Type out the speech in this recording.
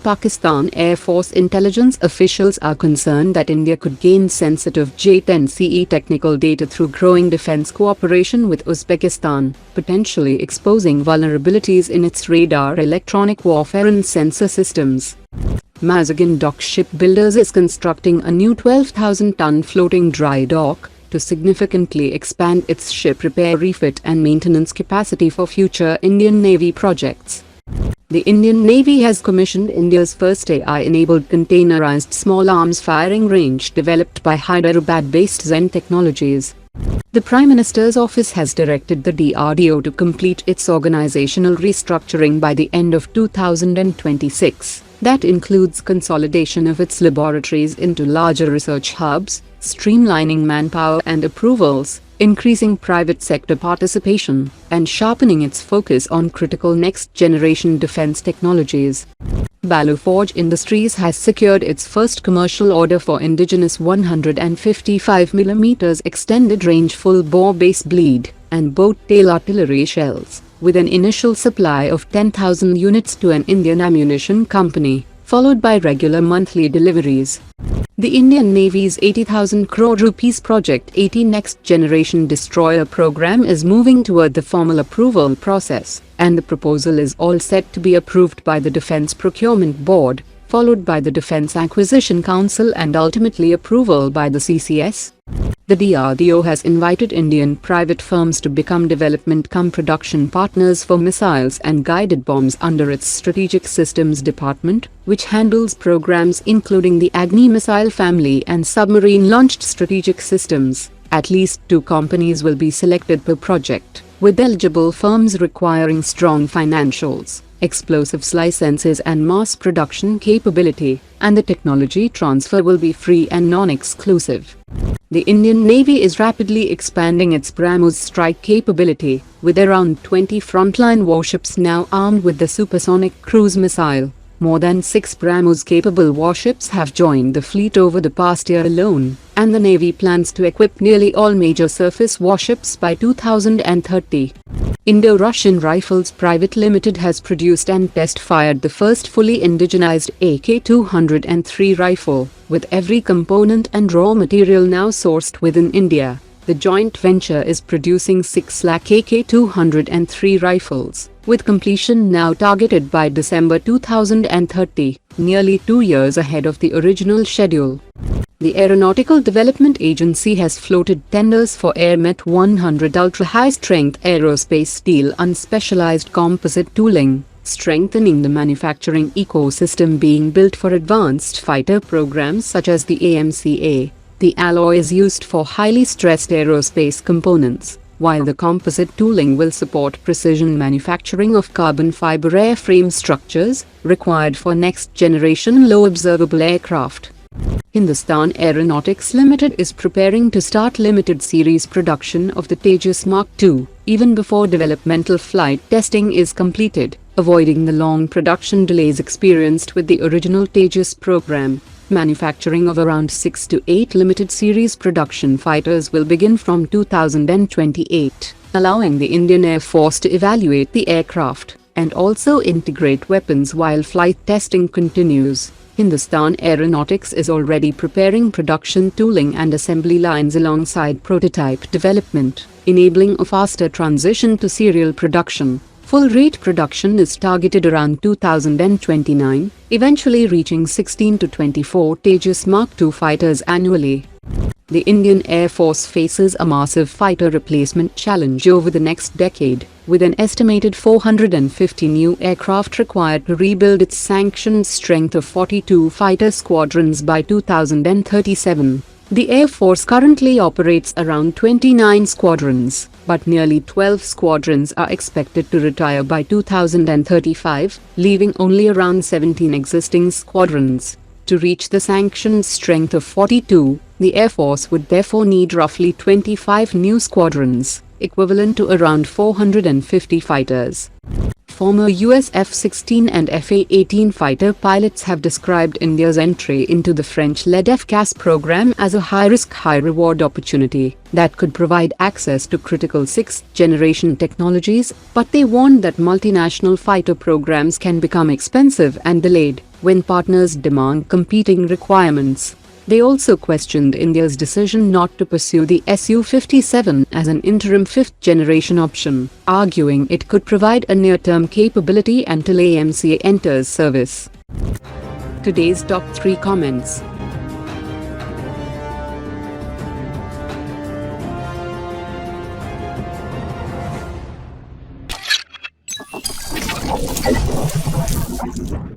Pakistan Air Force intelligence officials are concerned that India could gain sensitive J-10CE technical data through growing defense cooperation with Uzbekistan, potentially exposing vulnerabilities in its radar, electronic warfare and sensor systems. Mazagan Dock Shipbuilders is constructing a new 12,000-ton floating dry dock to significantly expand its ship repair, refit and maintenance capacity for future Indian Navy projects. The Indian Navy has commissioned India's first AI-enabled containerized small arms firing range developed by Hyderabad-based Zen Technologies. The Prime Minister's office has directed the DRDO to complete its organizational restructuring by the end of 2026. That includes consolidation of its laboratories into larger research hubs, streamlining manpower and approvals, increasing private sector participation, and sharpening its focus on critical next-generation defense technologies. Balu Forge Industries has secured its first commercial order for Indigenous 155mm extended-range full-bore base bleed and boat-tail artillery shells, with an initial supply of 10,000 units to an Indian ammunition company, followed by regular monthly deliveries. The Indian Navy's 80,000 crore rupees Project 80 Next Generation Destroyer program is moving toward the formal approval process, and the proposal is all set to be approved by the Defence Procurement Board, followed by the Defence Acquisition Council and ultimately approval by the CCS. The DRDO has invited Indian private firms to become development-cum-production partners for missiles and guided bombs under its Strategic Systems Department, which handles programs including the Agni missile family and submarine-launched strategic systems. At least 2 companies will be selected per project, with eligible firms requiring strong financials, explosives licenses and mass production capability, and the technology transfer will be free and non-exclusive. The Indian Navy is rapidly expanding its BrahMos strike capability, with around 20 frontline warships now armed with the supersonic cruise missile. More than 6 BrahMos-capable warships have joined the fleet over the past year alone, and the Navy plans to equip nearly all major surface warships by 2030. Indo-Russian Rifles Private Limited has produced and test-fired the first fully indigenized AK-203 rifle, with every component and raw material now sourced within India. The joint venture is producing 6 lakh AK-203 rifles, with completion now targeted by December 2030, nearly 2 years ahead of the original schedule. The Aeronautical Development Agency has floated tenders for AerMet 100 ultra-high-strength aerospace steel unspecialized composite tooling, strengthening the manufacturing ecosystem being built for advanced fighter programs such as the AMCA. The alloy is used for highly stressed aerospace components, while the composite tooling will support precision manufacturing of carbon fiber airframe structures, required for next-generation low-observable aircraft. Hindustan Aeronautics Limited is preparing to start limited series production of the Tejas Mk2, even before developmental flight testing is completed, avoiding the long production delays experienced with the original Tejas program. Manufacturing of around 6 to 8 limited series production fighters will begin from 2028, allowing the Indian Air Force to evaluate the aircraft and also integrate weapons while flight testing continues. Hindustan Aeronautics is already preparing production tooling and assembly lines alongside prototype development, enabling a faster transition to serial production. Full-rate production is targeted around 2029, eventually reaching 16 to 24 Tejas Mk2 fighters annually. The Indian Air Force faces a massive fighter replacement challenge over the next decade, with an estimated 450 new aircraft required to rebuild its sanctioned strength of 42 fighter squadrons by 2037. The Air Force currently operates around 29 squadrons, but nearly 12 squadrons are expected to retire by 2035, leaving only around 17 existing squadrons. To reach the sanctioned strength of 42, the Air Force would therefore need roughly 25 new squadrons, equivalent to around 450 fighters. former US F-16 and F-A-18 fighter pilots have described India's entry into the French-led FCAS program as a high-risk, high-reward opportunity that could provide access to critical sixth-generation technologies, but they warned that multinational fighter programs can become expensive and delayed when partners demand competing requirements. They also questioned India's decision not to pursue the Su-57 as an interim fifth-generation option, arguing it could provide a near-term capability until AMCA enters service. Today's top 3 comments.